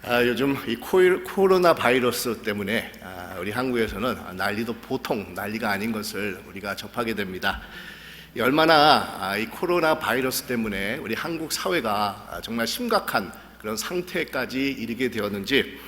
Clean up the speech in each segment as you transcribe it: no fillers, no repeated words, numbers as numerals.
요즘 이 코로나 바이러스 때문에 우리 한국에서는 난리도 보통 난리가 아닌 것을 우리가 접하게 됩니다. 얼마나 이 코로나 바이러스 때문에 우리 한국 사회가 정말 심각한 그런 상태까지 이르게 되었는지,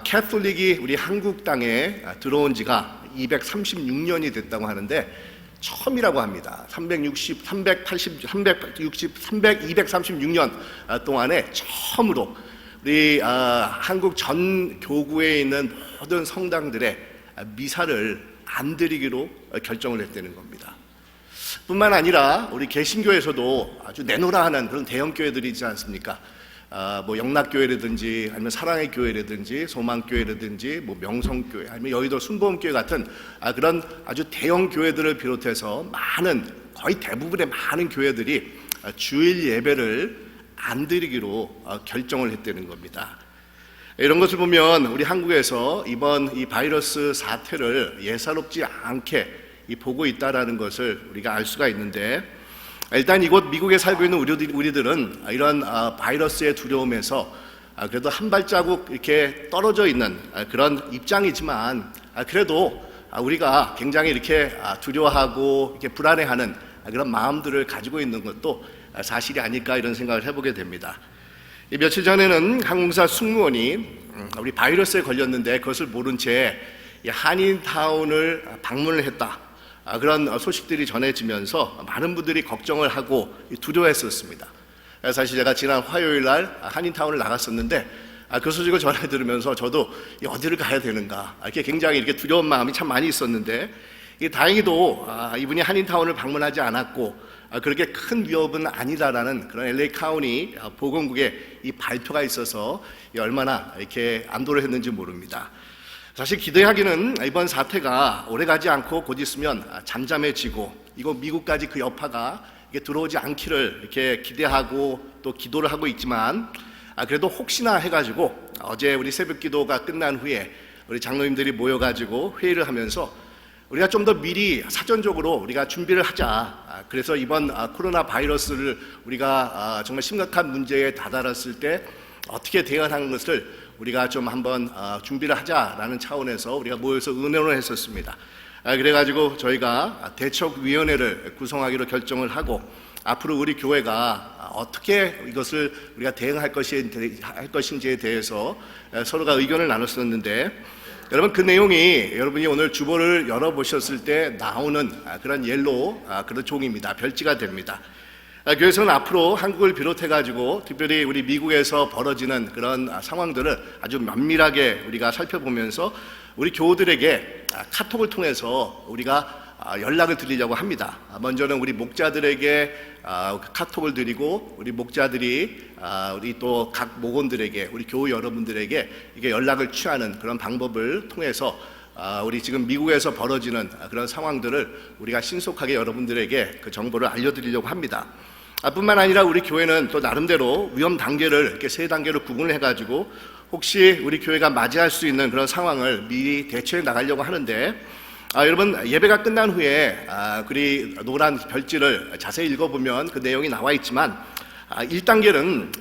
캐톨릭이 우리 한국 땅에 들어온 지가 236년이 됐다고 하는데 처음이라고 합니다. 236년 동안에 처음으로 우리 한국 전 교구에 있는 모든 성당들의 미사를 안 드리기로 결정을 했다는 겁니다. 뿐만 아니라 우리 개신교에서도 아주 내노라 하는 그런 대형 교회들이 있지 않습니까? 뭐 영락교회라든지 아니면 사랑의 교회라든지 소망교회라든지 뭐 명성교회 아니면 여의도 순복음교회 같은 그런 아주 대형 교회들을 비롯해서 거의 대부분의 많은 교회들이 주일 예배를 안 드리기로 결정을 했다는 겁니다. 이런 것을 보면 우리 한국에서 이번 이 바이러스 사태를 예사롭지 않게 보고 있다라는 것을 우리가 알 수가 있는데, 일단 이곳 미국에 살고 있는 우리들은 이런 바이러스의 두려움에서 그래도 한 발자국 이렇게 떨어져 있는 그런 입장이지만, 그래도 우리가 굉장히 이렇게 두려워하고 이렇게 불안해하는 그런 마음들을 가지고 있는 것도 사실이 아닐까 이런 생각을 해보게 됩니다. 며칠 전에는 항공사 승무원이 우리 바이러스에 걸렸는데 그것을 모른 채 한인타운을 방문을 했다, 그런 소식들이 전해지면서 많은 분들이 걱정을 하고 두려워했었습니다. 사실 제가 지난 화요일 날 한인타운을 나갔었는데 그 소식을 전해 들으면서 저도 어디를 가야 되는가 이렇게 굉장히 이렇게 두려운 마음이 참 많이 있었는데, 다행히도 이분이 한인타운을 방문하지 않았고 그렇게 큰 위협은 아니다라는 그런 LA 카운티 보건국의 이 발표가 있어서 얼마나 이렇게 안도를 했는지 모릅니다. 사실 기대하기는 이번 사태가 오래가지 않고 곧 있으면 잠잠해지고 이거 미국까지 그 여파가 들어오지 않기를 이렇게 기대하고 또 기도를 하고 있지만, 그래도 혹시나 해가지고 어제 우리 새벽 기도가 끝난 후에 우리 장로님들이 모여가지고 회의를 하면서 우리가 좀 더 미리 사전적으로 우리가 준비를 하자. 그래서 이번 코로나 바이러스를 우리가 정말 심각한 문제에 다다랐을 때 어떻게 대응하는 것을 우리가 좀 한번 준비를 하자라는 차원에서 우리가 모여서 의논을 했었습니다. 그래가지고 저희가 대책위원회를 구성하기로 결정을 하고 앞으로 우리 교회가 어떻게 이것을 우리가 대응할 것인지에 대해서 서로가 의견을 나눴었는데, 여러분 그 내용이 여러분이 오늘 주보를 열어보셨을 때 나오는 그런 옐로우 그런 종입니다. 별지가 됩니다. 교회에서는 앞으로 한국을 비롯해가지고 특별히 우리 미국에서 벌어지는 그런 상황들을 아주 면밀하게 우리가 살펴보면서 우리 교우들에게 카톡을 통해서 우리가 연락을 드리려고 합니다. 먼저는 우리 목자들에게 카톡을 드리고 우리 목자들이 우리 또 각 목원들에게 우리 교우 여러분들에게 이게 연락을 취하는 그런 방법을 통해서 우리 지금 미국에서 벌어지는 그런 상황들을 우리가 신속하게 여러분들에게 그 정보를 알려드리려고 합니다. 뿐만 아니라 우리 교회는 또 나름대로 위험 단계를 이렇게 3단계로 구분을 해가지고 혹시 우리 교회가 맞이할 수 있는 그런 상황을 미리 대처해 나가려고 하는데, 여러분 예배가 끝난 후에 우리 노란 별지를 자세히 읽어보면 그 내용이 나와 있지만 1단계는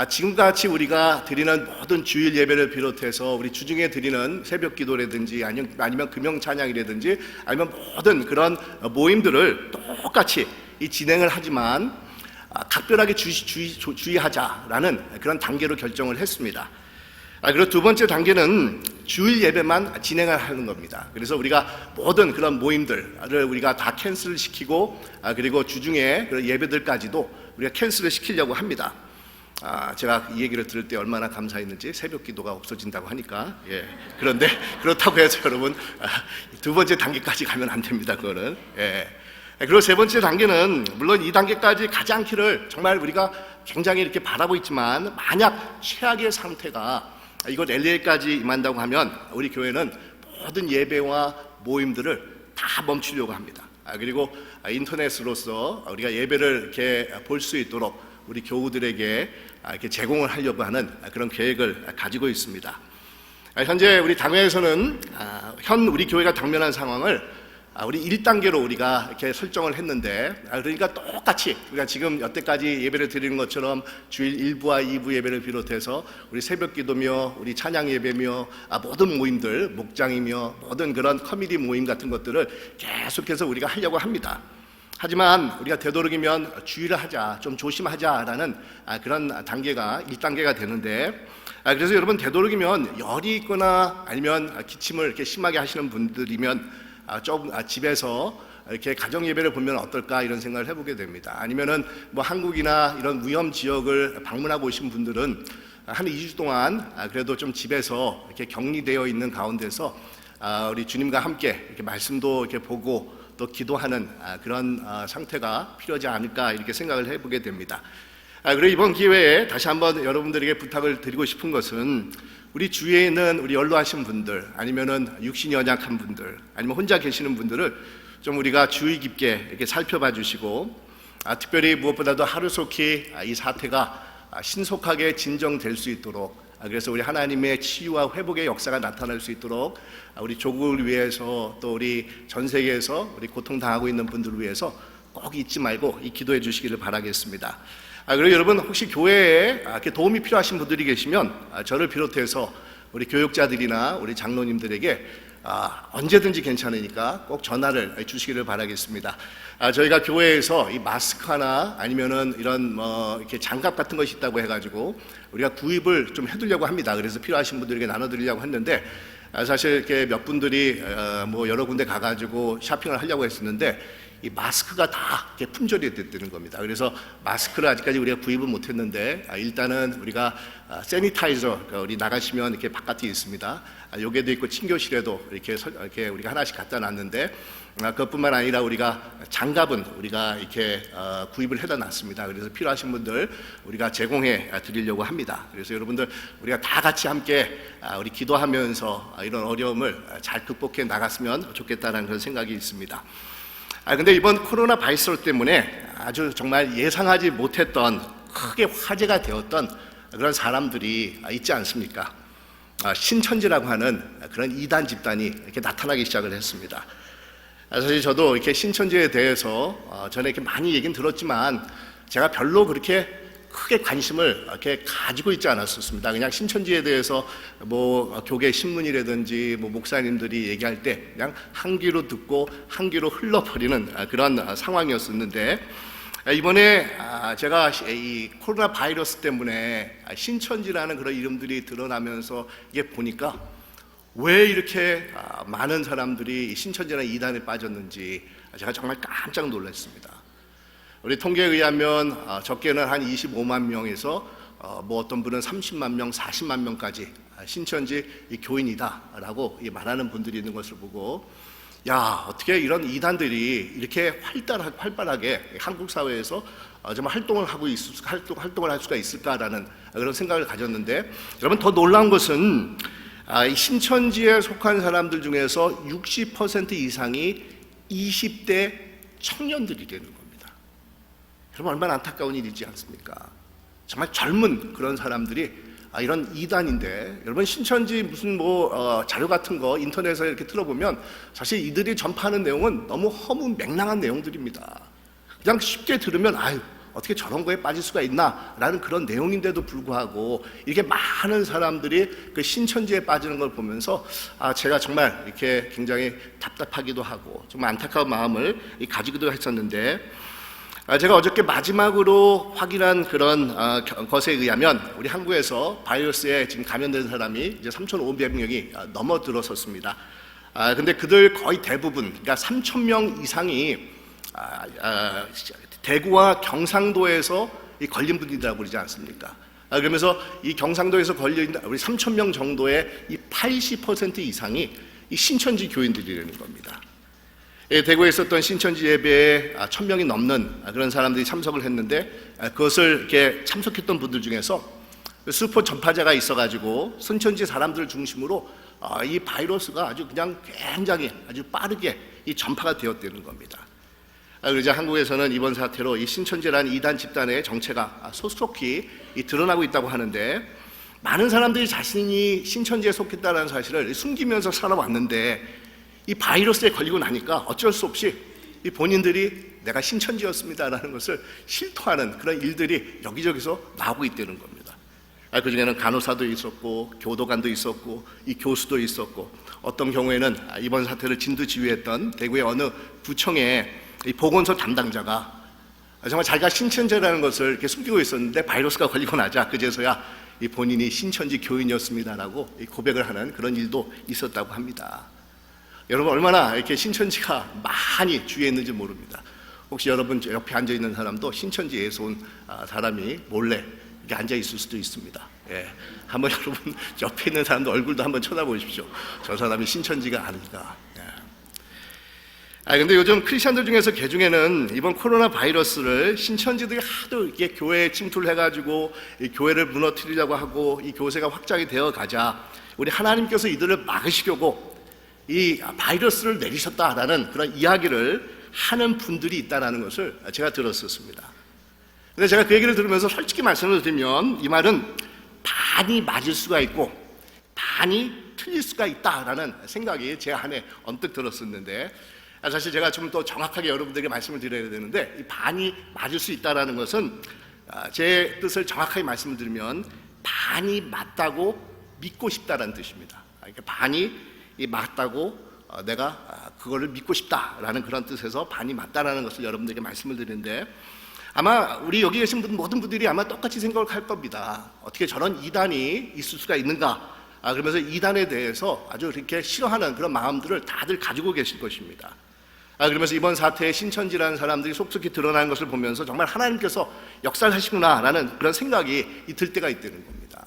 지금같이 우리가 드리는 모든 주일 예배를 비롯해서 우리 주중에 드리는 새벽 기도라든지 아니면 금요 찬양이라든지 아니면 모든 그런 모임들을 똑같이 진행을 하지만 각별하게 주의하자라는 그런 단계로 결정을 했습니다. 그리고 두 번째 단계는 주일 예배만 진행을 하는 겁니다. 그래서 우리가 모든 그런 모임들을 우리가 다 캔슬을 시키고 그리고 주중에 그런 예배들까지도 우리가 캔슬을 시키려고 합니다. 제가 이 얘기를 들을 때 얼마나 감사했는지, 새벽 기도가 없어진다고 하니까. 그런데 그렇다고 해서 여러분 두 번째 단계까지 가면 안 됩니다. 그거는. 그리고 세 번째 단계는 물론 이 단계까지 가지 않기를 정말 우리가 굉장히 이렇게 바라고 있지만, 만약 최악의 상태가 이곳 LA까지 임한다고 하면 우리 교회는 모든 예배와 모임들을 다 멈추려고 합니다. 그리고 인터넷으로서 우리가 예배를 이렇게 볼 수 있도록 우리 교우들에게 이렇게 제공을 하려고 하는 그런 계획을 가지고 있습니다. 현재 우리 당회에서는 현 우리 교회가 당면한 상황을 우리 1단계로 우리가 이렇게 설정을 했는데, 그러니까 똑같이 우리가 지금 여태까지 예배를 드리는 것처럼 주일 1부와 2부 예배를 비롯해서 우리 새벽 기도며 우리 찬양 예배며 모든 모임들, 목장이며 모든 그런 커뮤니티 모임 같은 것들을 계속해서 우리가 하려고 합니다. 하지만 우리가 되도록이면 주의를 하자, 좀 조심하자라는 그런 단계가 1단계가 되는데, 그래서 여러분 되도록이면 열이 있거나 아니면 기침을 이렇게 심하게 하시는 분들이면 좀 집에서 이렇게 가정 예배를 보면 어떨까 이런 생각을 해보게 됩니다. 아니면은 뭐 한국이나 이런 위험 지역을 방문하고 오신 분들은 한 2주 동안 그래도 좀 집에서 이렇게 격리되어 있는 가운데서 우리 주님과 함께 이렇게 말씀도 이렇게 보고 또 기도하는 그런 상태가 필요하지 않을까 이렇게 생각을 해보게 됩니다. 그리고 이번 기회에 다시 한번 여러분들에게 부탁을 드리고 싶은 것은 우리 주위에 있는 우리 연로하신 분들 아니면은 육신이 연약한 분들 아니면 혼자 계시는 분들을 좀 우리가 주의 깊게 이렇게 살펴봐 주시고 특별히 무엇보다도 하루속히 이 사태가 신속하게 진정될 수 있도록 그래서 우리 하나님의 치유와 회복의 역사가 나타날 수 있도록 우리 조국을 위해서 또 우리 전 세계에서 우리 고통당하고 있는 분들을 위해서 꼭 잊지 말고 이 기도해 주시기를 바라겠습니다. 그리고 여러분 혹시 교회에 도움이 필요하신 분들이 계시면 저를 비롯해서 우리 교육자들이나 우리 장로님들에게 언제든지 괜찮으니까 꼭 전화를 주시기를 바라겠습니다. 저희가 교회에서 이 마스크 하나 아니면은 이런 이렇게 장갑 같은 것이 있다고 해가지고 우리가 구입을 좀 해두려고 합니다. 그래서 필요하신 분들에게 나눠드리려고 했는데 사실 이렇게 몇 분들이 뭐 여러 군데 가가지고 쇼핑을 하려고 했었는데 이 마스크가 다 이렇게 품절이 됐다는 겁니다. 그래서 마스크를 아직까지 우리가 구입을 못했는데 일단은 우리가 세니타이저 우리 나가시면 이렇게 바깥에 있습니다. 요게도 있고 친교실에도 이렇게 우리가 하나씩 갖다 놨는데 그것뿐만 아니라 우리가 장갑은 우리가 이렇게 구입을 해다 놨습니다. 그래서 필요하신 분들 우리가 제공해 드리려고 합니다. 그래서 여러분들 우리가 다 같이 함께 우리 기도하면서 이런 어려움을 잘 극복해 나갔으면 좋겠다는 그런 생각이 있습니다. 근데 이번 코로나 바이러스 때문에 아주 정말 예상하지 못했던 크게 화제가 되었던 그런 사람들이 있지 않습니까? 신천지라고 하는 그런 이단 집단이 이렇게 나타나기 시작을 했습니다. 사실 저도 이렇게 신천지에 대해서 전에 이렇게 많이 얘기는 들었지만 제가 별로 그렇게 크게 관심을 이렇게 가지고 있지 않았었습니다. 그냥 신천지에 대해서 뭐 교계 신문이라든지 뭐 목사님들이 얘기할 때 그냥 한 귀로 듣고 한 귀로 흘러버리는 그런 상황이었었는데 이번에 제가 이 코로나 바이러스 때문에 신천지라는 그런 이름들이 드러나면서 이게 보니까 왜 이렇게 많은 사람들이 신천지라는 이단에 빠졌는지 제가 정말 깜짝 놀랐습니다. 우리 통계에 의하면 적게는 한 25만 명에서 뭐 어떤 분은 30만 명, 40만 명까지 신천지 교인이다라고 말하는 분들이 있는 것을 보고 야 어떻게 이런 이단들이 이렇게 활발하게 한국 사회에서 정말 활동을 할 수가 있을까라는 그런 생각을 가졌는데 여러분 더 놀라운 것은 이 신천지에 속한 사람들 중에서 60% 이상이 20대 청년들이 되는 겁니다. 여러분 얼마나 안타까운 일이지 않습니까? 정말 젊은 그런 사람들이 이런 이단인데 여러분 신천지 무슨 자료 같은 거 인터넷에 이렇게 틀어보면 사실 이들이 전파하는 내용은 너무 허무맹랑한 내용들입니다. 그냥 쉽게 들으면 아유 어떻게 저런 거에 빠질 수가 있나 라는 그런 내용인데도 불구하고 이렇게 많은 사람들이 그 신천지에 빠지는 걸 보면서 제가 정말 이렇게 굉장히 답답하기도 하고 정말 안타까운 마음을 가지기도 했었는데 제가 어저께 마지막으로 확인한 그런 것에 의하면 우리 한국에서 바이러스에 지금 감염된 사람이 이제 3,500명이 넘어들었었습니다. 근데 그들 거의 대부분, 그러니까 3,000명 이상이 대구와 경상도에서 걸린 분들이라고 그러지 않습니까? 그러면서 이 경상도에서 걸린 우리 3,000명 정도의 이 80% 이상이 이 신천지 교인들이라는 겁니다. 대구에 있었던 신천지 예배에 1,000명이 넘는 그런 사람들이 참석을 했는데 그것을 이렇게 참석했던 분들 중에서 슈퍼 전파자가 있어가지고 신천지 사람들을 중심으로 이 바이러스가 아주 그냥 굉장히 아주 빠르게 이 전파가 되었다는 겁니다. 그러자 한국에서는 이번 사태로 이 신천지라는 이단 집단의 정체가 소속히 드러나고 있다고 하는데 많은 사람들이 자신이 신천지에 속했다는 사실을 숨기면서 살아왔는데 이 바이러스에 걸리고 나니까 어쩔 수 없이 이 본인들이 내가 신천지였습니다라는 것을 실토하는 그런 일들이 여기저기서 나오고 있다는 겁니다. 그 중에는 간호사도 있었고 교도관도 있었고 이 교수도 있었고 어떤 경우에는 이번 사태를 진두지휘했던 대구의 어느 구청의 이 보건소 담당자가 정말 자기가 신천지라는 것을 이렇게 숨기고 있었는데 바이러스가 걸리고 나자 그제서야 이 본인이 신천지 교인이었습니다라고 고백을 하는 그런 일도 있었다고 합니다. 여러분 얼마나 이렇게 신천지가 많이 주위에 있는지 모릅니다. 혹시 여러분 옆에 앉아 있는 사람도 신천지에서 온 사람이 몰래 이렇게 앉아 있을 수도 있습니다. 예, 한번 여러분 옆에 있는 사람도 얼굴도 한번 쳐다보십시오. 저 사람이 신천지가 아닌가. 근데 요즘 크리스천들 중에서 개 중에는 이번 코로나 바이러스를 신천지들이 하도 이게 교회에 침투를 해가지고 이 교회를 무너뜨리려고 하고 이 교세가 확장이 되어 가자 우리 하나님께서 이들을 막으시려고 이 바이러스를 내리셨다라는 그런 이야기를 하는 분들이 있다는 것을 제가 들었었습니다. 근데 제가 그 얘기를 들으면서 솔직히 말씀을 드리면 이 말은 반이 맞을 수가 있고 반이 틀릴 수가 있다라는 생각이 제 안에 언뜻 들었었는데 사실 제가 좀 더 정확하게 여러분들에게 말씀을 드려야 되는데 이 반이 맞을 수 있다는 것은 제 뜻을 정확하게 말씀을 드리면 반이 맞다고 믿고 싶다라는 뜻입니다. 그러니까 반이 맞다고 내가 그거를 믿고 싶다라는 그런 뜻에서 반이 맞다라는 것을 여러분들에게 말씀을 드리는데 아마 우리 여기 계신 모든 분들이 아마 똑같이 생각을 할 겁니다. 어떻게 저런 이단이 있을 수가 있는가? 그러면서 이단에 대해서 아주 이렇게 싫어하는 그런 마음들을 다들 가지고 계실 것입니다. 그러면서 이번 사태에 신천지라는 사람들이 속속히 드러나는 것을 보면서 정말 하나님께서 역사를 하시구나라는 그런 생각이 들 때가 있다는 겁니다.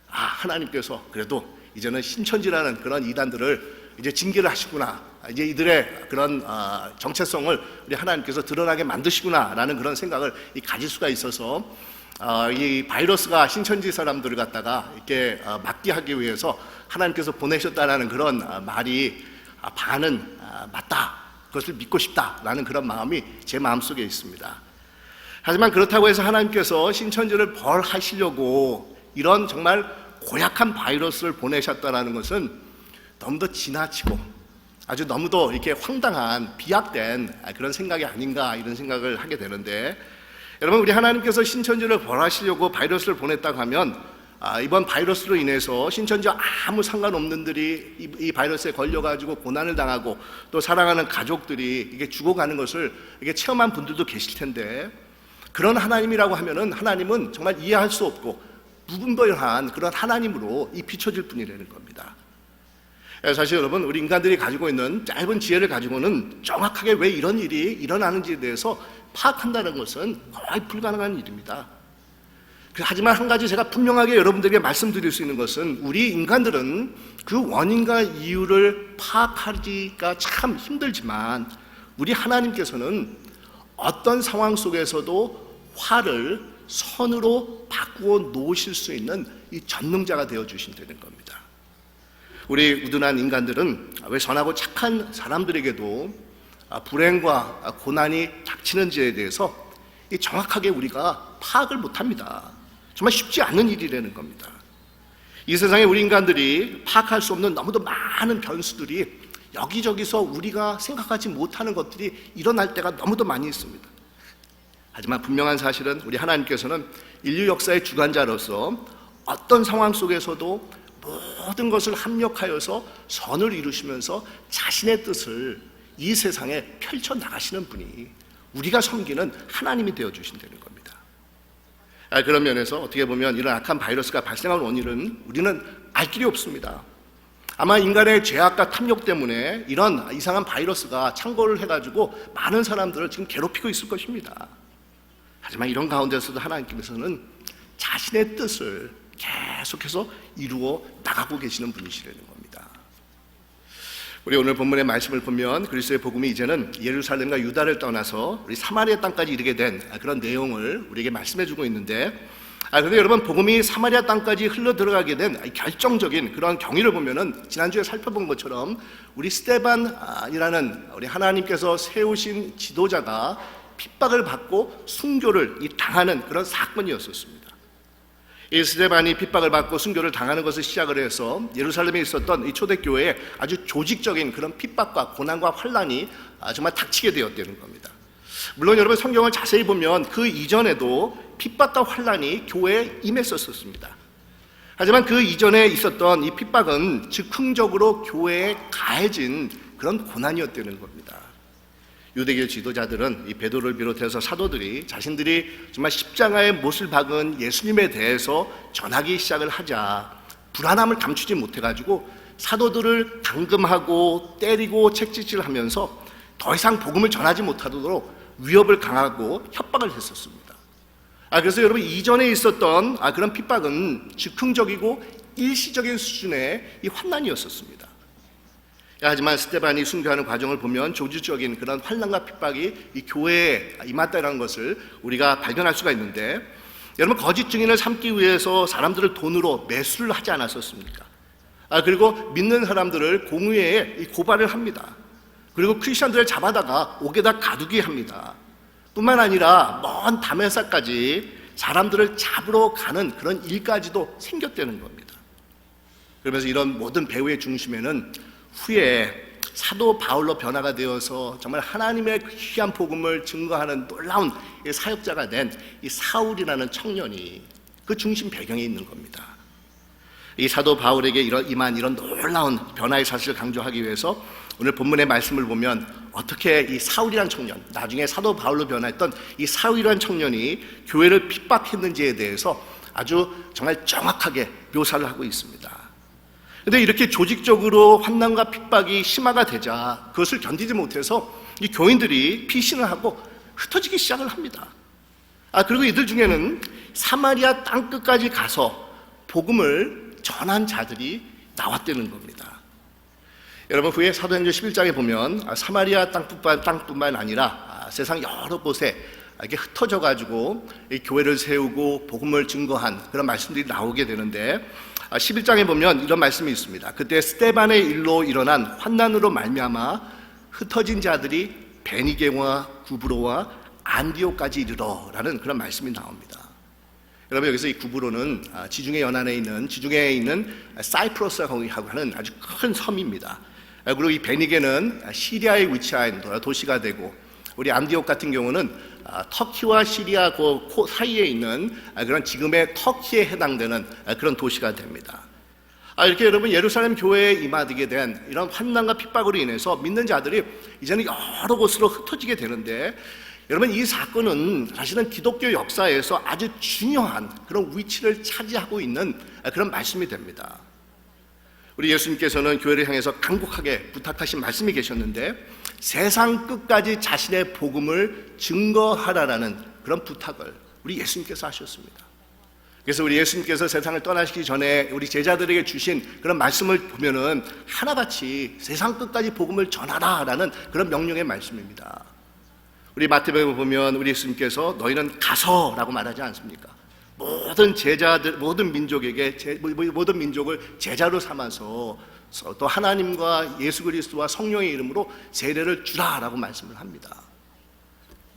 하나님께서 그래도 이제는 신천지라는 그런 이단들을 이제 징계를 하시구나. 이제 이들의 그런 정체성을 우리 하나님께서 드러나게 만드시구나라는 그런 생각을 가질 수가 있어서 이 바이러스가 신천지 사람들을 갖다가 이렇게 막게 하기 위해서 하나님께서 보내셨다라는 그런 말이 반은 맞다. 그것을 믿고 싶다라는 그런 마음이 제 마음속에 있습니다. 하지만 그렇다고 해서 하나님께서 신천지를 벌하시려고 이런 정말 고약한 바이러스를 보내셨다라는 것은 너무도 지나치고 아주 너무도 이렇게 황당한 비약된 그런 생각이 아닌가 이런 생각을 하게 되는데 여러분 우리 하나님께서 신천지를 벌하시려고 바이러스를 보냈다고 하면 이번 바이러스로 인해서 신천지와 아무 상관없는 들이 이 바이러스에 걸려가지고 고난을 당하고 또 사랑하는 가족들이 이게 죽어가는 것을 이게 체험한 분들도 계실 텐데 그런 하나님이라고 하면은 하나님은 정말 이해할 수 없고 무분별한 그런 하나님으로 비춰질 뿐이라는 겁니다. 사실 여러분 우리 인간들이 가지고 있는 짧은 지혜를 가지고는 정확하게 왜 이런 일이 일어나는지에 대해서 파악한다는 것은 거의 불가능한 일입니다. 하지만 한 가지 제가 분명하게 여러분들에게 말씀드릴 수 있는 것은 우리 인간들은 그 원인과 이유를 파악하기가 참 힘들지만 우리 하나님께서는 어떤 상황 속에서도 화를 선으로 바꾸어 놓으실 수 있는 이 전능자가 되어 주신다는 겁니다. 우리 우둔한 인간들은 왜 선하고 착한 사람들에게도 불행과 고난이 닥치는지에 대해서 정확하게 우리가 파악을 못합니다. 정말 쉽지 않은 일이라는 겁니다. 이 세상에 우리 인간들이 파악할 수 없는 너무도 많은 변수들이 여기저기서 우리가 생각하지 못하는 것들이 일어날 때가 너무도 많이 있습니다. 하지만 분명한 사실은 우리 하나님께서는 인류 역사의 주관자로서 어떤 상황 속에서도 모든 것을 합력하여서 선을 이루시면서 자신의 뜻을 이 세상에 펼쳐나가시는 분이 우리가 섬기는 하나님이 되어주신다는 겁니다. 그런 면에서 어떻게 보면 이런 악한 바이러스가 발생한 원인은 우리는 알 길이 없습니다. 아마 인간의 죄악과 탐욕 때문에 이런 이상한 바이러스가 창궐을 해가지고 많은 사람들을 지금 괴롭히고 있을 것입니다. 하지만 이런 가운데서도 하나님께서는 자신의 뜻을 계속해서 이루어 나가고 계시는 분이시라는 겁니다. 우리 오늘 본문의 말씀을 보면 그리스도의 복음이 이제는 예루살렘과 유다를 떠나서 우리 사마리아 땅까지 이르게 된 그런 내용을 우리에게 말씀해주고 있는데 그런데 여러분 복음이 사마리아 땅까지 흘러 들어가게 된 결정적인 그런 경위를 보면은 지난주에 살펴본 것처럼 우리 스데반이라는 우리 하나님께서 세우신 지도자가 핍박을 받고 순교를 당하는 그런 사건이었었습니다. 이 스데반이 핍박을 받고 순교를 당하는 것을 시작을 해서 예루살렘에 있었던 이 초대교회에 아주 조직적인 그런 핍박과 고난과 환란이 정말 닥치게 되었다는 겁니다. 물론 여러분 성경을 자세히 보면 그 이전에도 핍박과 환란이 교회에 임했었습니다. 하지만 그 이전에 있었던 이 핍박은 즉흥적으로 교회에 가해진 그런 고난이었다는 겁니다. 유대교 지도자들은 이 베드로를 비롯해서 사도들이 자신들이 정말 십자가의 못을 박은 예수님에 대해서 전하기 시작을 하자 불안함을 감추지 못해가지고 사도들을 감금하고 때리고 책짓질하면서 더 이상 복음을 전하지 못하도록 위협을 강하고 협박을 했었습니다. 그래서 여러분 이전에 있었던 그런 핍박은 즉흥적이고 일시적인 수준의 이 환난이었었습니다. 하지만 스데반이 순교하는 과정을 보면 조직적인 그런 환난과 핍박이 이 교회에 임했다는 것을 우리가 발견할 수가 있는데, 여러분 거짓 증인을 삼기 위해서 사람들을 돈으로 매수를 하지 않았었습니까? 그리고 믿는 사람들을 공의회에 고발을 합니다. 그리고 크리스천들을 잡아다가 옥에다 가두게 합니다. 뿐만 아니라 먼 다메섹까지 사람들을 잡으러 가는 그런 일까지도 생겼다는 겁니다. 그러면서 이런 모든 배후의 중심에는 후에 사도 바울로 변화가 되어서 정말 하나님의 귀한 복음을 증거하는 놀라운 사역자가 된 이 사울이라는 청년이 그 중심 배경에 있는 겁니다. 이 사도 바울에게 임한 이런 놀라운 변화의 사실을 강조하기 위해서 오늘 본문의 말씀을 보면 어떻게 이 사울이란 청년, 나중에 사도 바울로 변화했던 이 사울이란 청년이 교회를 핍박했는지에 대해서 아주 정말 정확하게 묘사를 하고 있습니다. 그런데 이렇게 조직적으로 환난과 핍박이 심화가 되자 그것을 견디지 못해서 이 교인들이 피신을 하고 흩어지기 시작을 합니다. 그리고 이들 중에는 사마리아 땅끝까지 가서 복음을 전한 자들이 나왔다는 겁니다. 여러분 후에 사도행전 11장에 보면 사마리아 땅뿐만 아니라 세상 여러 곳에 이렇게 흩어져 가지고 교회를 세우고 복음을 증거한 그런 말씀들이 나오게 되는데, 11장에 보면 이런 말씀이 있습니다. 그때 스데반의 일로 일어난 환난으로 말미암아 흩어진 자들이 베니게와 구브로와 안디옥까지 이르러라는 그런 말씀이 나옵니다. 여러분 여기서 이 구브로는 지중해 연안에 있는 지중해에 있는 사이프러스라고 하는 아주 큰 섬입니다. 그리고 이 베니게는 시리아에 위치한 도시가 되고, 우리 안디옥 같은 경우는 터키와 시리아 그 사이에 있는 그런 지금의 터키에 해당되는 그런 도시가 됩니다. 이렇게 여러분 예루살렘 교회에 임하게 된 이런 환난과 핍박으로 인해서 믿는 자들이 이제는 여러 곳으로 흩어지게 되는데, 여러분 이 사건은 사실은 기독교 역사에서 아주 중요한 그런 위치를 차지하고 있는 그런 말씀이 됩니다. 우리 예수님께서는 교회를 향해서 간곡하게 부탁하신 말씀이 계셨는데, 세상 끝까지 자신의 복음을 증거하라라는 그런 부탁을 우리 예수님께서 하셨습니다. 그래서 우리 예수님께서 세상을 떠나시기 전에 우리 제자들에게 주신 그런 말씀을 보면은 하나같이 세상 끝까지 복음을 전하라라는 그런 명령의 말씀입니다. 우리 마태복음을 보면 우리 예수님께서 너희는 가서라고 말하지 않습니까? 모든 제자들, 모든 민족을 제자로 삼아서 또 하나님과 예수 그리스도와 성령의 이름으로 세례를 주라라고 말씀을 합니다.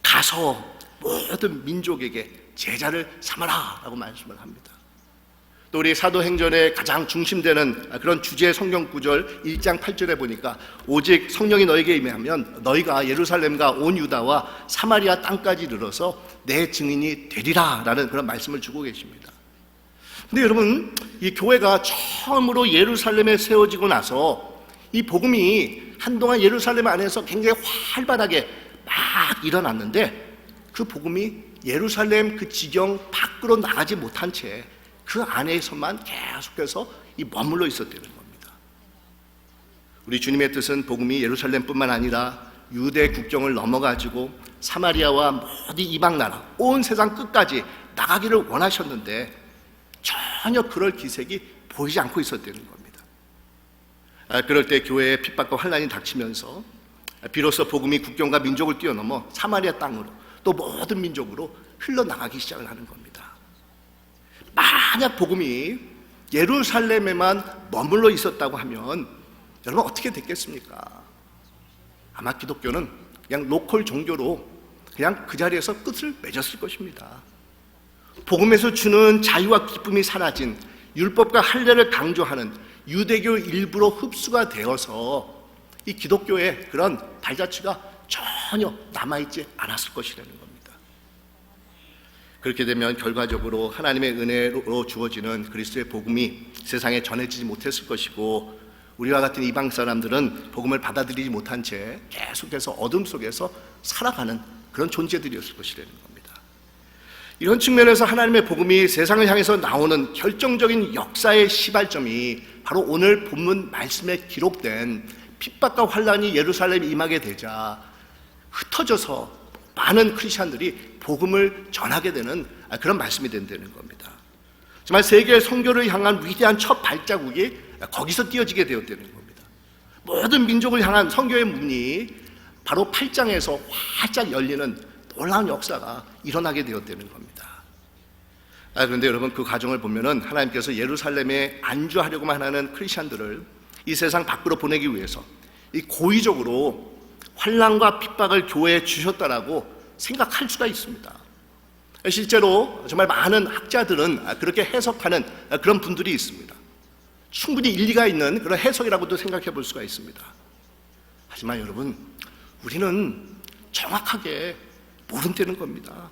가서 모든 민족에게 제자를 삼아라라고 말씀을 합니다. 또 우리 사도행전의 가장 중심되는 그런 주제 성경 구절 1장 8절에 보니까 오직 성령이 너에게 임하면 너희가 예루살렘과 온 유다와 사마리아 땅까지 이르러서 내 증인이 되리라 라는 그런 말씀을 주고 계십니다. 근데 여러분 이 교회가 처음으로 예루살렘에 세워지고 나서 이 복음이 한동안 예루살렘 안에서 굉장히 활발하게 막 일어났는데, 그 복음이 예루살렘 그 지경 밖으로 나가지 못한 채 그 안에서만 계속해서 머물러 있었다는 겁니다. 우리 주님의 뜻은 복음이 예루살렘뿐만 아니라 유대 국경을 넘어가지고 사마리아와 모든 이방 나라, 온 세상 끝까지 나가기를 원하셨는데 전혀 그럴 기색이 보이지 않고 있었다는 겁니다. 그럴 때 교회의 핍박과 환난이 닥치면서 비로소 복음이 국경과 민족을 뛰어넘어 사마리아 땅으로 또 모든 민족으로 흘러나가기 시작을 하는 겁니다. 만약 복음이 예루살렘에만 머물러 있었다고 하면 여러분 어떻게 됐겠습니까? 아마 기독교는 그냥 로컬 종교로 그냥 그 자리에서 끝을 맺었을 것입니다. 복음에서 주는 자유와 기쁨이 사라진 율법과 할례를 강조하는 유대교 일부로 흡수가 되어서 이 기독교의 그런 발자취가 전혀 남아있지 않았을 것이라는 겁니다. 그렇게 되면 결과적으로 하나님의 은혜로 주어지는 그리스도의 복음이 세상에 전해지지 못했을 것이고, 우리와 같은 이방 사람들은 복음을 받아들이지 못한 채 계속해서 어둠 속에서 살아가는 그런 존재들이었을 것이라는 겁니다. 이런 측면에서 하나님의 복음이 세상을 향해서 나오는 결정적인 역사의 시발점이 바로 오늘 본문 말씀에 기록된 핍박과 환란이 예루살렘에 임하게 되자 흩어져서 많은 크리스찬들이 복음을 전하게 되는 그런 말씀이 된다는 겁니다. 정말 세계 선교를 향한 위대한 첫 발자국이 거기서 띄어지게 되었다는 겁니다. 모든 민족을 향한 선교의 문이 바로 8장에서 활짝 열리는 놀라운 역사가 일어나게 되었다는 겁니다. 그런데 여러분, 그 과정을 보면은 하나님께서 예루살렘에 안주하려고만 하는 크리스찬들을 이 세상 밖으로 보내기 위해서 이 고의적으로 환난과 핍박을 교회에 주셨다라고 생각할 수가 있습니다. 실제로 정말 많은 학자들은 그렇게 해석하는 그런 분들이 있습니다. 충분히 일리가 있는 그런 해석이라고도 생각해 볼 수가 있습니다. 하지만 여러분, 우리는 정확하게 모른다는 겁니다.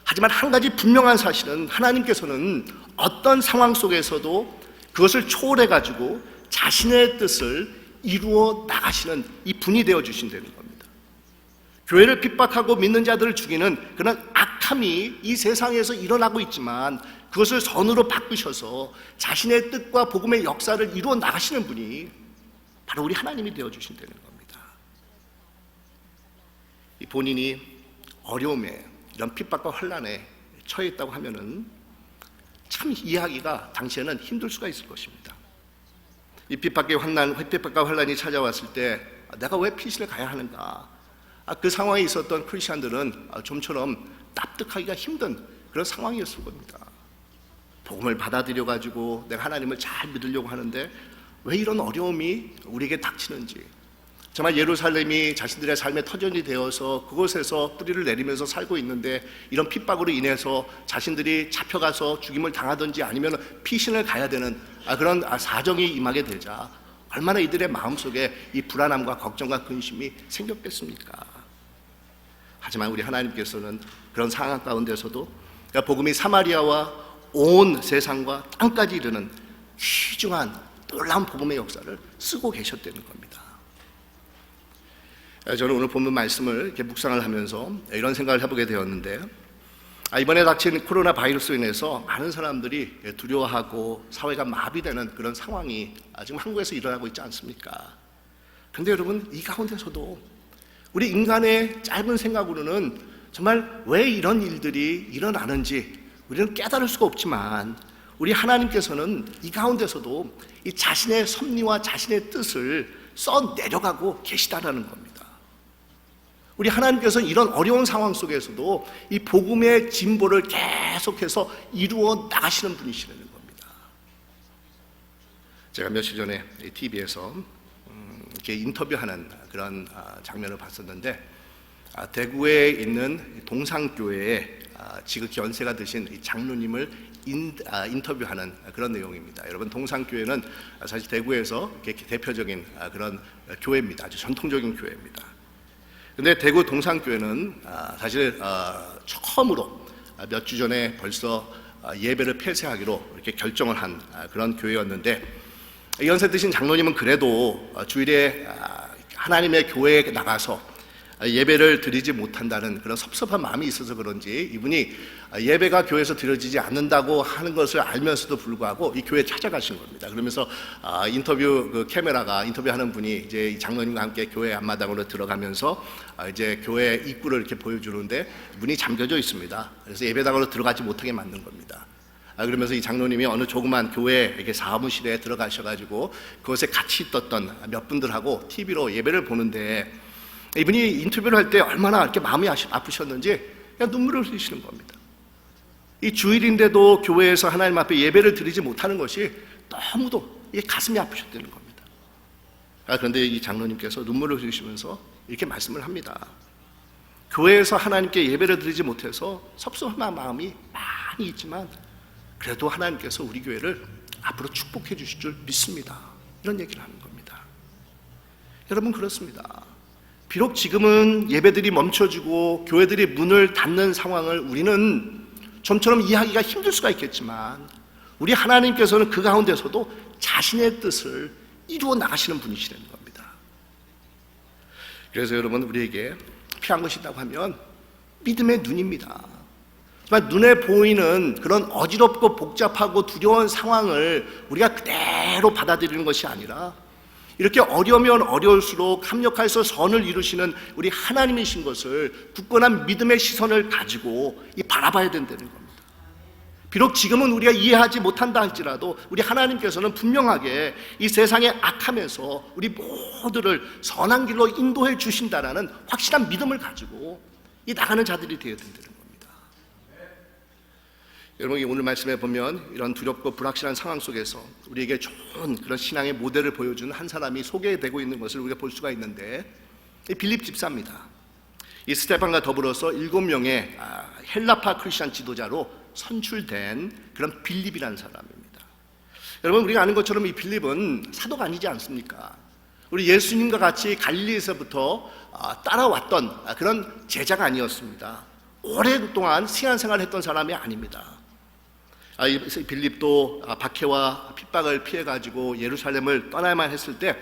하지만 한 가지 분명한 사실은 하나님께서는 어떤 상황 속에서도 그것을 초월해가지고 자신의 뜻을 이루어 나가시는 이 분이 되어 주신다는 겁니다. 교회를 핍박하고 믿는 자들을 죽이는 그런 악함이 이 세상에서 일어나고 있지만 그것을 선으로 바꾸셔서 자신의 뜻과 복음의 역사를 이루어 나가시는 분이 바로 우리 하나님이 되어 주신다는 겁니다. 이 본인이 어려움에, 이런 핍박과 환난에 처해 있다고 하면은 참 이해하기가 당시에는 힘들 수가 있을 것입니다. 이 핍박과 환난이 찾아왔을 때 내가 왜 피신을 가야 하는가? 그 상황에 있었던 크리스천들은 좀처럼 납득하기가 힘든 그런 상황이었을 겁니다. 복음을 받아들여가지고 내가 하나님을 잘 믿으려고 하는데 왜 이런 어려움이 우리에게 닥치는지, 정말 예루살렘이 자신들의 삶의 터전이 되어서 그곳에서 뿌리를 내리면서 살고 있는데 이런 핍박으로 인해서 자신들이 잡혀가서 죽임을 당하든지 아니면 피신을 가야 되는 그런 사정이 임하게 되자 얼마나 이들의 마음속에 이 불안함과 걱정과 근심이 생겼겠습니까? 하지만 우리 하나님께서는 그런 상황 가운데서도 복음이 사마리아와 온 세상과 땅까지 이르는 귀중한 놀라운 복음의 역사를 쓰고 계셨다는 겁니다. 저는 오늘 본문 말씀을 이렇게 묵상을 하면서 이런 생각을 해보게 되었는데, 이번에 닥친 코로나 바이러스로 인해서 많은 사람들이 두려워하고 사회가 마비되는 그런 상황이 지금 한국에서 일어나고 있지 않습니까? 그런데 여러분, 이 가운데서도 우리 인간의 짧은 생각으로는 정말 왜 이런 일들이 일어나는지 우리는 깨달을 수가 없지만 우리 하나님께서는 이 가운데서도 이 자신의 섭리와 자신의 뜻을 써 내려가고 계시다라는 겁니다. 우리 하나님께서는 이런 어려운 상황 속에서도 이 복음의 진보를 계속해서 이루어 나가시는 분이시라는 겁니다. 제가 며칠 전에 TV에서 이렇게 인터뷰하는 그런 장면을 봤었는데, 대구에 있는 동상교회에 지극히 연세가 드신 장로님을 인터뷰하는 그런 내용입니다. 여러분, 동상교회는 사실 대구에서 대표적인 그런 교회입니다. 아주 전통적인 교회입니다. 근데 대구 동상교회는 사실 처음으로 몇 주 전에 벌써 예배를 폐쇄하기로 이렇게 결정을 한 그런 교회였는데, 연세 드신 장로님은 그래도 주일에 하나님의 교회에 나가서 예배를 드리지 못한다는 그런 섭섭한 마음이 있어서 그런지 이분이 예배가 교회에서 드려지지 않는다고 하는 것을 알면서도 불구하고 이 교회에 찾아가신 겁니다. 그러면서 인터뷰 그 카메라가 인터뷰하는 분이 이제 이 장로님과 함께 교회 앞마당으로 들어가면서 이제 교회 입구를 이렇게 보여주는데 문이 잠겨져 있습니다. 그래서 예배당으로 들어가지 못하게 만든 겁니다. 그러면서 이 장로님이 어느 조그만 교회 이렇게 사무실에 들어가셔가지고 그곳에 같이 있었던 몇 분들하고 TV로 예배를 보는데, 이분이 인터뷰를 할 때 얼마나 이렇게 마음이 아프셨는지 그냥 눈물을 흘리시는 겁니다. 이 주일인데도 교회에서 하나님 앞에 예배를 드리지 못하는 것이 너무도 가슴이 아프셨다는 겁니다. 그런데 이 장로님께서 눈물을 흘리시면서 이렇게 말씀을 합니다. 교회에서 하나님께 예배를 드리지 못해서 섭섭한 마음이 많이 있지만 그래도 하나님께서 우리 교회를 앞으로 축복해 주실 줄 믿습니다. 이런 얘기를 하는 겁니다. 여러분, 그렇습니다. 비록 지금은 예배들이 멈춰지고 교회들이 문을 닫는 상황을 우리는 좀처럼 이해하기가 힘들 수가 있겠지만 우리 하나님께서는 그 가운데서도 자신의 뜻을 이루어 나가시는 분이시라는 겁니다. 그래서 여러분, 우리에게 필요한 것이 있다고 하면 믿음의 눈입니다. 정말 눈에 보이는 그런 어지럽고 복잡하고 두려운 상황을 우리가 그대로 받아들이는 것이 아니라 이렇게 어려우면 어려울수록 합력하여서 선을 이루시는 우리 하나님이신 것을 굳건한 믿음의 시선을 가지고 바라봐야 된다는 겁니다. 비록 지금은 우리가 이해하지 못한다 할지라도 우리 하나님께서는 분명하게 이 세상의 악함에서 우리 모두를 선한 길로 인도해 주신다라는 확실한 믿음을 가지고 나가는 자들이 되어야 된다는 겁니다. 여러분, 오늘 말씀에 보면 이런 두렵고 불확실한 상황 속에서 우리에게 좋은 그런 신앙의 모델을 보여주는 한 사람이 소개되고 있는 것을 우리가 볼 수가 있는데, 이 빌립 집사입니다. 이 스테판과 더불어서 7명의 헬라파 크리스천 지도자로 선출된 그런 빌립이라는 사람입니다. 여러분, 우리가 아는 것처럼 이 빌립은 사도가 아니지 않습니까? 우리 예수님과 같이 갈릴리에서부터 따라왔던 그런 제자가 아니었습니다. 오랫동안 신앙생활을 했던 사람이 아닙니다. 이 빌립도 박해와 핍박을 피해가지고 예루살렘을 떠나야만 했을 때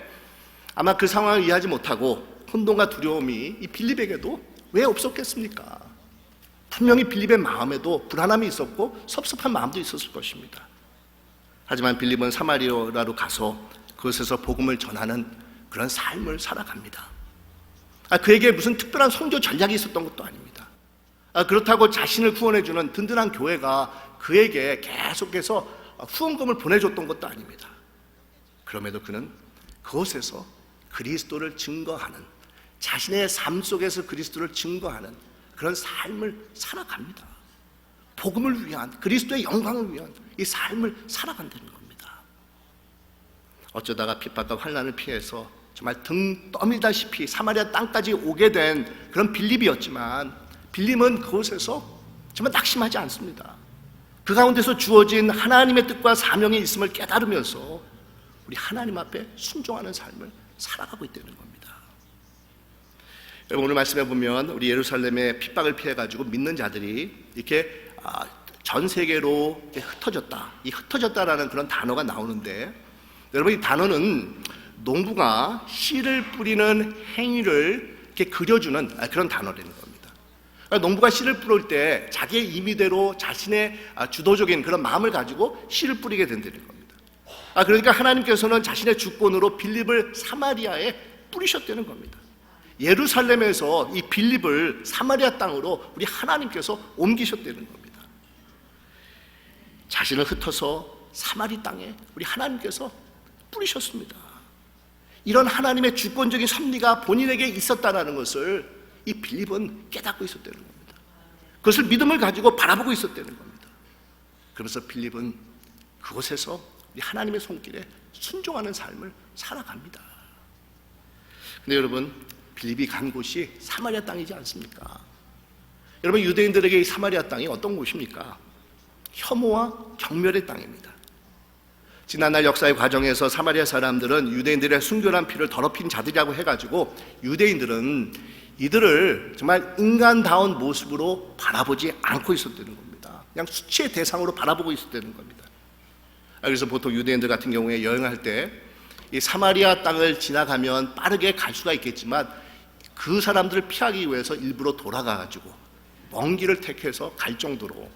아마 그 상황을 이해하지 못하고 혼돈과 두려움이 이 빌립에게도 왜 없었겠습니까? 분명히 빌립의 마음에도 불안함이 있었고 섭섭한 마음도 있었을 것입니다. 하지만 빌립은 사마리아로 가서 그곳에서 복음을 전하는 그런 삶을 살아갑니다. 그에게 무슨 특별한 선교 전략이 있었던 것도 아닙니다. 그렇다고 자신을 구원해주는 든든한 교회가 그에게 계속해서 후원금을 보내줬던 것도 아닙니다. 그럼에도 그는 그곳에서 그리스도를 증거하는, 자신의 삶 속에서 그리스도를 증거하는 그런 삶을 살아갑니다. 복음을 위한, 그리스도의 영광을 위한 이 삶을 살아간다는 겁니다. 어쩌다가 핍박과 환난을 피해서 정말 등 떠밀다시피 사마리아 땅까지 오게 된 그런 빌립이었지만 빌립은 그곳에서 정말 낙심하지 않습니다. 그 가운데서 주어진 하나님의 뜻과 사명이 있음을 깨달으면서 우리 하나님 앞에 순종하는 삶을 살아가고 있다는 겁니다. 여러분, 오늘 말씀해 보면 우리 예루살렘의 핍박을 피해가지고 믿는 자들이 이렇게 전 세계로 흩어졌다. 이 흩어졌다라는 그런 단어가 나오는데, 여러분, 이 단어는 농부가 씨를 뿌리는 행위를 이렇게 그려주는 그런 단어라는 겁니다. 농부가 씨를 뿌릴 때 자기의 임의대로 자신의 주도적인 그런 마음을 가지고 씨를 뿌리게 된다는 겁니다. 그러니까 하나님께서는 자신의 주권으로 빌립을 사마리아에 뿌리셨다는 겁니다. 예루살렘에서 이 빌립을 사마리아 땅으로 우리 하나님께서 옮기셨다는 겁니다. 자신을 흩어서 사마리 땅에 우리 하나님께서 뿌리셨습니다. 이런 하나님의 주권적인 섭리가 본인에게 있었다는 것을 이 빌립은 깨닫고 있었다는 겁니다. 그것을 믿음을 가지고 바라보고 있었다는 겁니다. 그러면서 빌립은 그곳에서 우리 하나님의 손길에 순종하는 삶을 살아갑니다. 근데 여러분, 빌립이 간 곳이 사마리아 땅이지 않습니까? 여러분, 유대인들에게 이 사마리아 땅이 어떤 곳입니까? 혐오와 경멸의 땅입니다. 지난날 역사의 과정에서 사마리아 사람들은 유대인들의 순결한 피를 더럽힌 자들이라고 해가지고 유대인들은 이들을 정말 인간다운 모습으로 바라보지 않고 있었다는 겁니다. 그냥 수치의 대상으로 바라보고 있었다는 겁니다. 그래서 보통 유대인들 같은 경우에 여행할 때 이 사마리아 땅을 지나가면 빠르게 갈 수가 있겠지만 그 사람들을 피하기 위해서 일부러 돌아가가지고 먼 길을 택해서 갈 정도로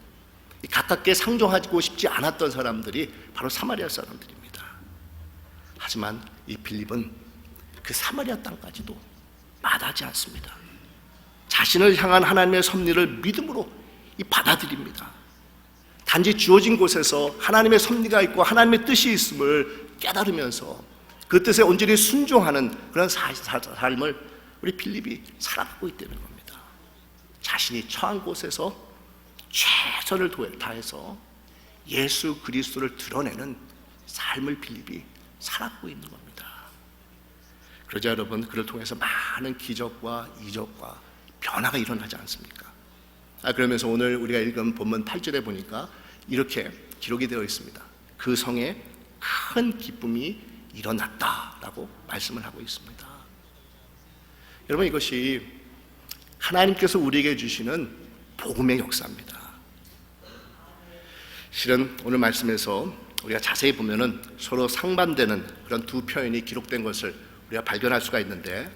가깝게 상종하고 싶지 않았던 사람들이 바로 사마리아 사람들입니다. 하지만 이 빌립은 그 사마리아 땅까지도 마다하지 않습니다. 자신을 향한 하나님의 섭리를 믿음으로 받아들입니다. 단지 주어진 곳에서 하나님의 섭리가 있고 하나님의 뜻이 있음을 깨달으면서 그 뜻에 온전히 순종하는 그런 삶을 우리 빌립이 살아가고 있다는 겁니다. 자신이 처한 곳에서 최선을 다해서 예수 그리스도를 드러내는 삶을 빌립이 살아가고 있는 겁니다. 그러자 여러분, 그를 통해서 많은 기적과 이적과 변화가 일어나지 않습니까? 그러면서 오늘 우리가 읽은 본문 8절에 보니까 이렇게 기록이 되어 있습니다. 그 성에 큰 기쁨이 일어났다라고 말씀을 하고 있습니다. 여러분, 이것이 하나님께서 우리에게 주시는 복음의 역사입니다. 실은 오늘 말씀에서 우리가 자세히 보면은 서로 상반되는 그런 두 표현이 기록된 것을 우리가 발견할 수가 있는데,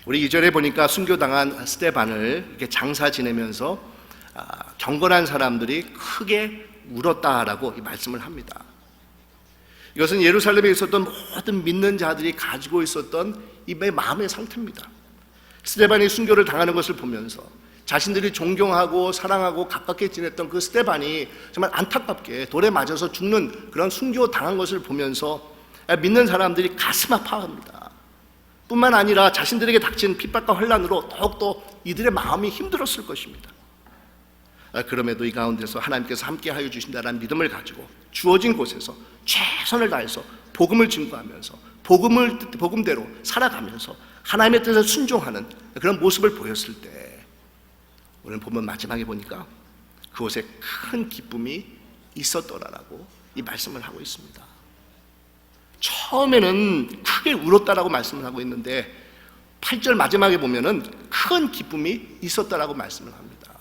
우리 2절에 보니까 순교당한 스데반을 이렇게 장사 지내면서 경건한 사람들이 크게 울었다라고 이 말씀을 합니다. 이것은 예루살렘에 있었던 모든 믿는 자들이 가지고 있었던 이 마음의 상태입니다. 스데반이 순교를 당하는 것을 보면서 자신들이 존경하고 사랑하고 가깝게 지냈던 그 스데반이 정말 안타깝게 돌에 맞아서 죽는 그런 순교 당한 것을 보면서 믿는 사람들이 가슴 아파합니다. 뿐만 아니라 자신들에게 닥친 핍박과 환난으로 더욱더 이들의 마음이 힘들었을 것입니다. 그럼에도 이 가운데서 하나님께서 함께하여 주신다는 믿음을 가지고 주어진 곳에서 최선을 다해서 복음을 증거하면서 복음대로 살아가면서 하나님의 뜻에 순종하는 그런 모습을 보였을 때, 오늘 본문 마지막에 보니까 그곳에 큰 기쁨이 있었더라라고 이 말씀을 하고 있습니다. 처음에는 크게 울었다라고 말씀을 하고 있는데 8절 마지막에 보면은 큰 기쁨이 있었다라고 말씀을 합니다.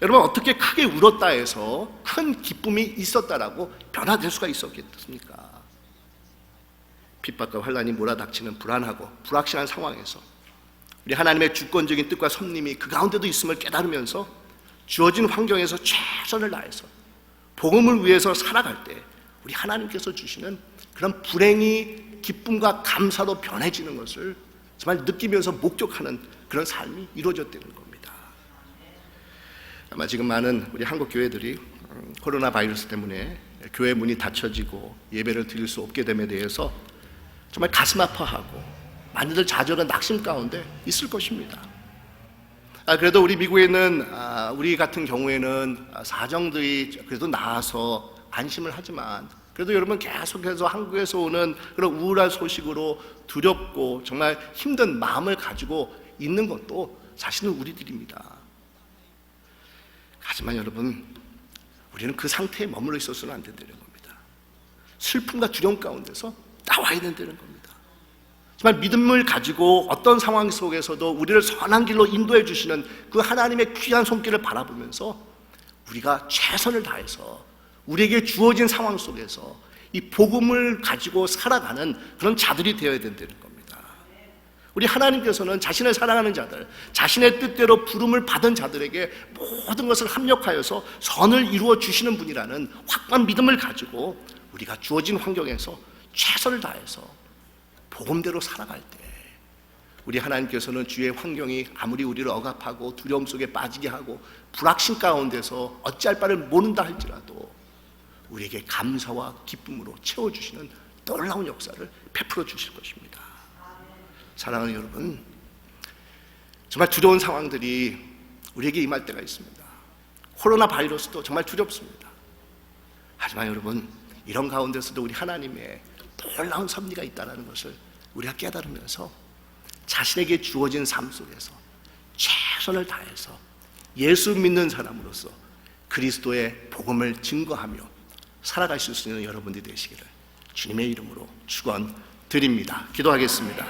여러분, 어떻게 크게 울었다 해서 큰 기쁨이 있었다라고 변화될 수가 있었겠습니까? 핍박과 환난이 몰아닥치는 불안하고 불확실한 상황에서 우리 하나님의 주권적인 뜻과 섭림이 그 가운데도 있음을 깨달으면서 주어진 환경에서 최선을 다해서 복음을 위해서 살아갈 때 우리 하나님께서 주시는 그런 불행이 기쁨과 감사로 변해지는 것을 정말 느끼면서 목격하는 그런 삶이 이루어졌다는 겁니다. 아마 지금 많은 우리 한국 교회들이 코로나 바이러스 때문에 교회 문이 닫혀지고 예배를 드릴 수 없게 됨에 대해서 정말 가슴 아파하고 많이들 좌절과 낙심 가운데 있을 것입니다. 그래도 우리 미국에 있는 우리 같은 경우에는 사정들이 그래도 나아서 안심을 하지만, 그래도 여러분 계속해서 한국에서 오는 그런 우울한 소식으로 두렵고 정말 힘든 마음을 가지고 있는 것도 사실은 우리들입니다. 하지만 여러분, 우리는 그 상태에 머물러 있어서는 안 된다는 겁니다. 슬픔과 두려움 가운데서 나와야 된다는 겁니다. 정말 믿음을 가지고 어떤 상황 속에서도 우리를 선한 길로 인도해 주시는 그 하나님의 귀한 손길을 바라보면서 우리가 최선을 다해서 우리에게 주어진 상황 속에서 이 복음을 가지고 살아가는 그런 자들이 되어야 된다는 겁니다. 우리 하나님께서는 자신을 사랑하는 자들, 자신의 뜻대로 부름을 받은 자들에게 모든 것을 합력하여서 선을 이루어 주시는 분이라는 확고한 믿음을 가지고 우리가 주어진 환경에서 최선을 다해서 복음대로 살아갈 때, 우리 하나님께서는 주의 환경이 아무리 우리를 억압하고 두려움 속에 빠지게 하고 불확신 가운데서 어찌할 바를 모른다 할지라도 우리에게 감사와 기쁨으로 채워주시는 놀라운 역사를 베풀어 주실 것입니다. 사랑하는 여러분, 정말 두려운 상황들이 우리에게 임할 때가 있습니다. 코로나 바이러스도 정말 두렵습니다. 하지만 여러분, 이런 가운데서도 우리 하나님의 놀라운 섭리가 있다는 것을 우리가 깨달으면서 자신에게 주어진 삶 속에서 최선을 다해서 예수 믿는 사람으로서 그리스도의 복음을 증거하며 살아가실 수 있는 여러분들이 되시기를 주님의 이름으로 축원드립니다. 기도하겠습니다.